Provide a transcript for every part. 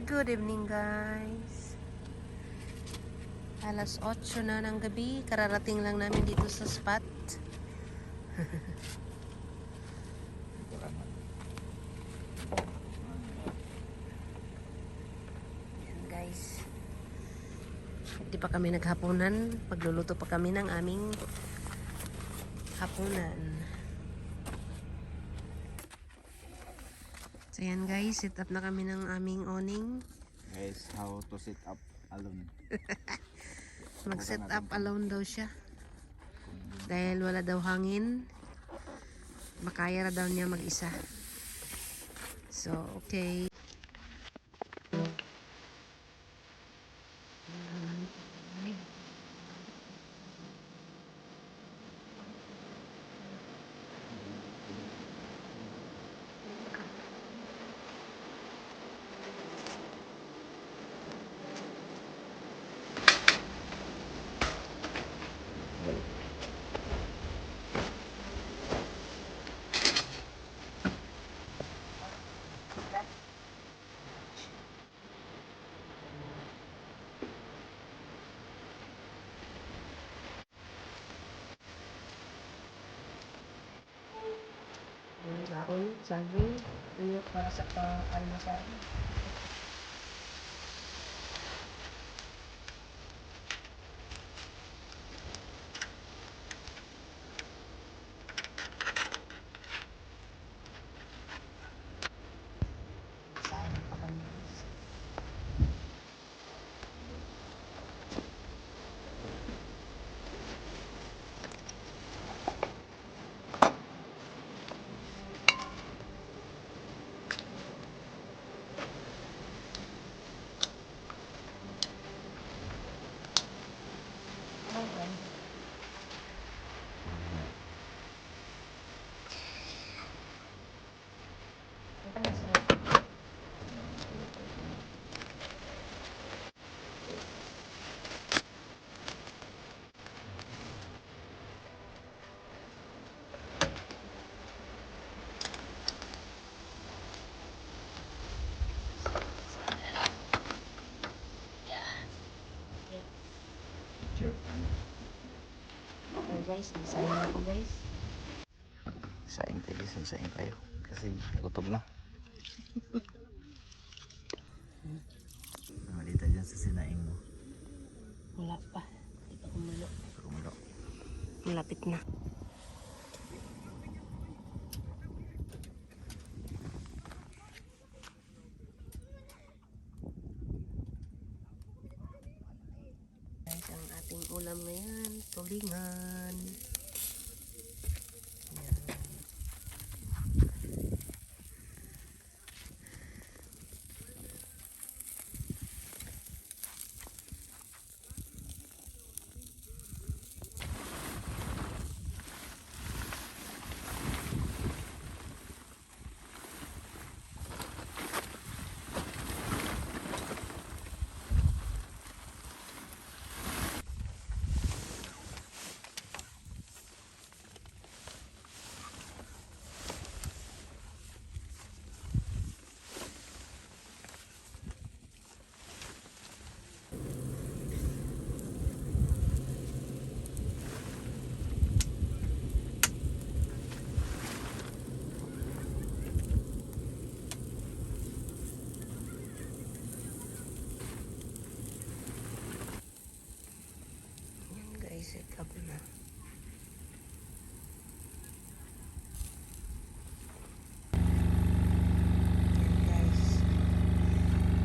Good evening guys. Alas 8 na ng gabi. Kararating lang namin dito sa spot. Yan guys. Hindi pa kami naghapunan. Pagluluto pa kami ng aming hapunan. So yan guys, set up na kami ng aming awning. Guys, how to sit up alone. Mag-set up alone daw siya. Dahil wala daw hangin. Makaya na daw niya mag-isa. So, okay. Dahon, saging, tuyok para sa pang-almasal. Sayang pa kami. Okay guys, sayang ako guys. Saing tayo. Kasi gutom na. Malita dyan sa sinaing mo. Wala pa. Hindi pa kumulo. Kumulo. Malapit na. Guys, ang ating ulam ngayon, tulingan. Yan. Set up na. Yan guys.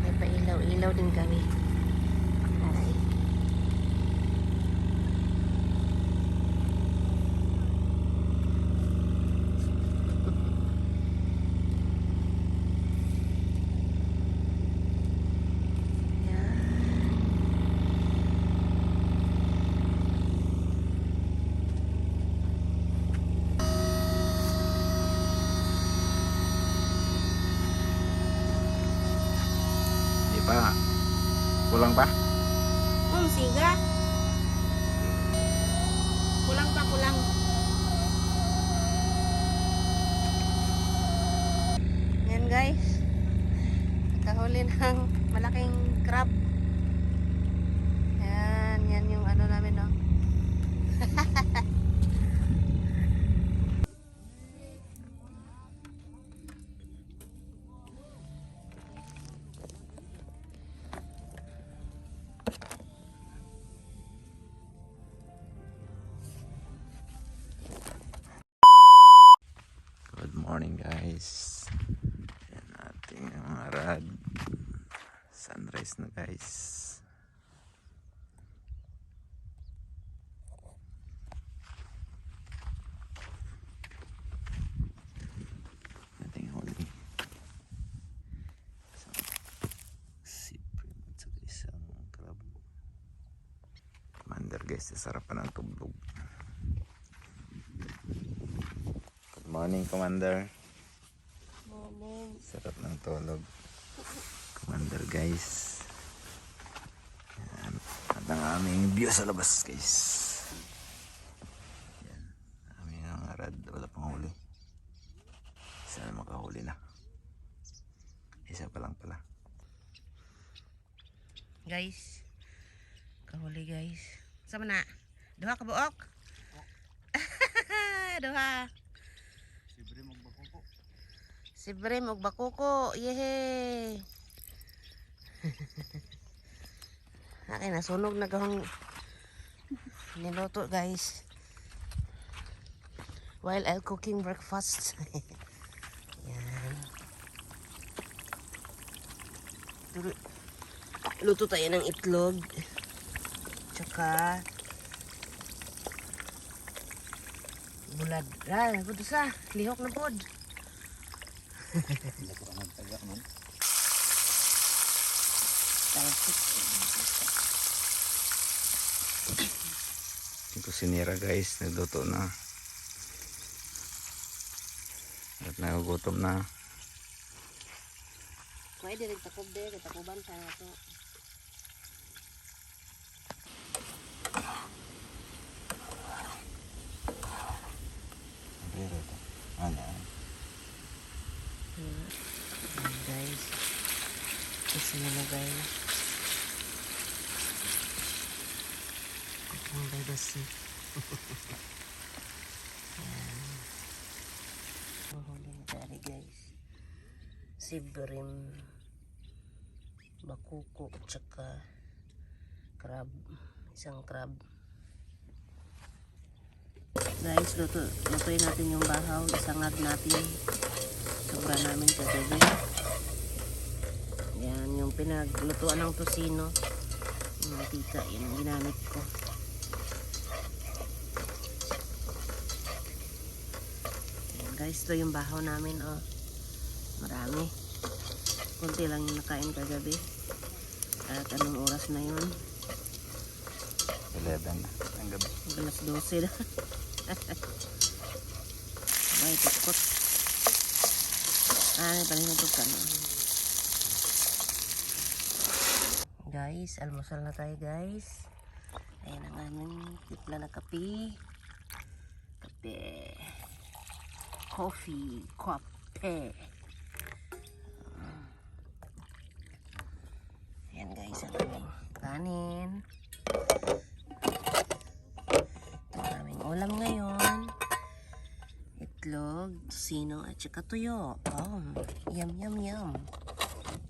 May pailaw-ilaw din kami. Aray. Di pa. Kulang pa? Siga. Kulang pa, kulang. Yan guys. Nakahuli nakahuli ng malaking crab. Yan yung ano namin, no? Good morning guys. Yan ating mga rad. Sunrise na guys. Ating huli. Isang siprim at saka isang crab. Commander guys, sasarapan ng tublog. Good morning Commander. Morning. Sarap ng tulog. Commander guys. Yan. At ang aming view sa labas guys. Yan. Aming mga rad. Wala pang huli. Sana makahuli na. Isa pa lang pala. Guys. Kahuli guys. Sama na. Duha ka buok? Duha. Si Brim og bakuko. Yehe. Akin nasunog na gahong niluto guys. While I'm cooking breakfast. Yan. Luto tayo ng itlog. Tsaka bulad. Gusto sa lihok na pod. Yung kusinira guys, nagluto na. At nagugutom na. Pwede rin takob de, takoban sa ito. Guys, kasi na guys. Kung by the sea. Mahuli na tayo guys. Si Brim, bakuko, tsaka crab. Isang crab. Guys, lutuin natin yung bahaw. Isangag natin. Sobra namin kagabi. Yan, yung pinaglutuan ng tosino. Yung mantika, yun ang ginamit ko. Yan, guys, ito yung bahaw namin. Oh. Marami. Kunti lang yung nakain kagabi. At anong oras na yun? 11 ang gabi. Alas 12 na. Ay, tukot. Palinutog ka na. Guys, almusal na tayo guys. Ayan ang aming tipla na kape. Coffee. Ayan guys, ang aming kanin. Ito ang aming ulam ngayon. Itlog, tosino, at saka tuyo. Oh, yum.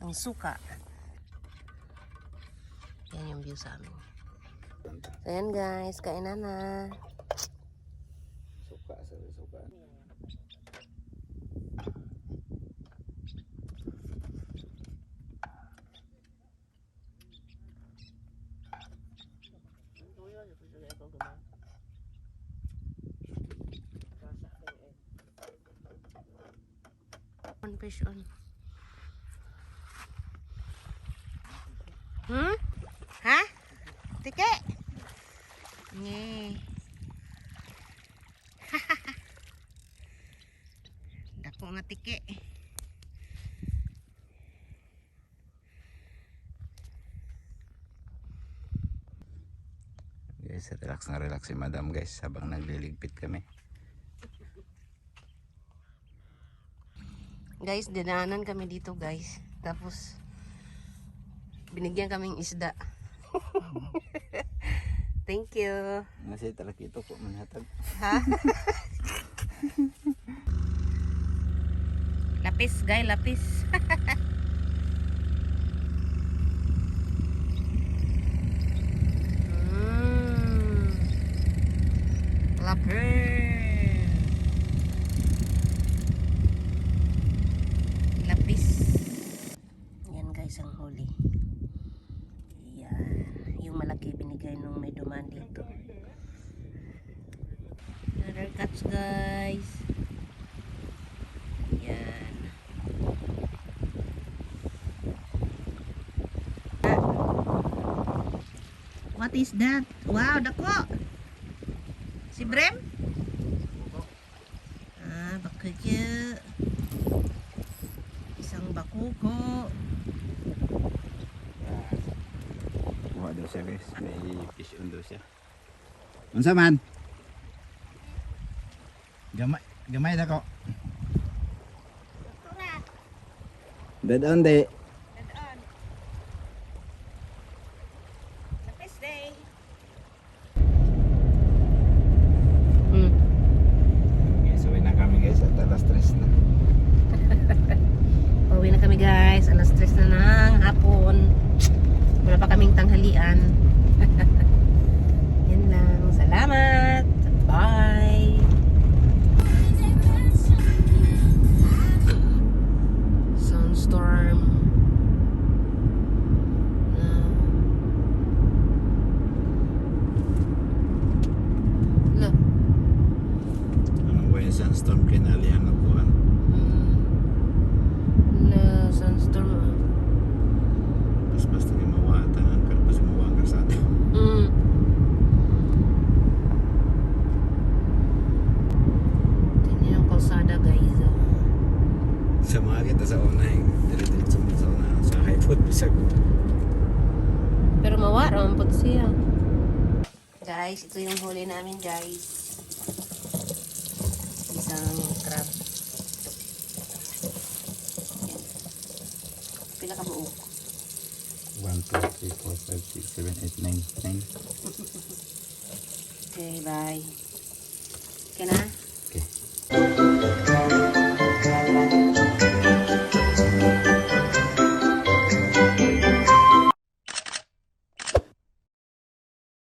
Ang suka. Yan yung view sa amin. So yan guys, kainan na. Suka. One fish on. Ha? Tike? Nye. Dako nga tike. Guys, relax na relax si madam guys habang nagliligpit kami. Guys, dinaanan kami dito guys. Tapos Binigyan kaming isda. Thank you. Nasi talaki ito po manhatag. Ha? Lapis, guys, lapis. Lapis. Lapis. Yan guys ang huli. Yan. Yung malaki binigay nung may dumaan dito. Another catch guys. Yan. What is that? Wow, dako. Si Brem? Ah, bakudyo. Isang bakuko. Kuha daw siya guys. May fish on daw siya. Unsa man? Gamay na ko. Dadon de. Dadaan. Lapis day. Okay, so na kami guys at alas 3 na. Pauwi na kami guys. Alas 3 na ng hapon. Wala pa kaming tanghalian. Yan lang. Salamat. Bye. Sunstorm. Look. Anong way sunstorm kinalihan ng kuhan? La sunstorm. Tapos basta yung mawata ang kalpas mawang sa ato. Tingnan yung kalsada guys. Sa mga kita sa una yung dire-diretso mo sa una sa high foot bisag. Pero mawara ang siya. Guys, ito yung huli namin guys. Isang crab. Yan. Pila ka buo? 1, 2, 3, 4, 5, 6, 7, 8, 9. Okay, bye. Okay na? Okay.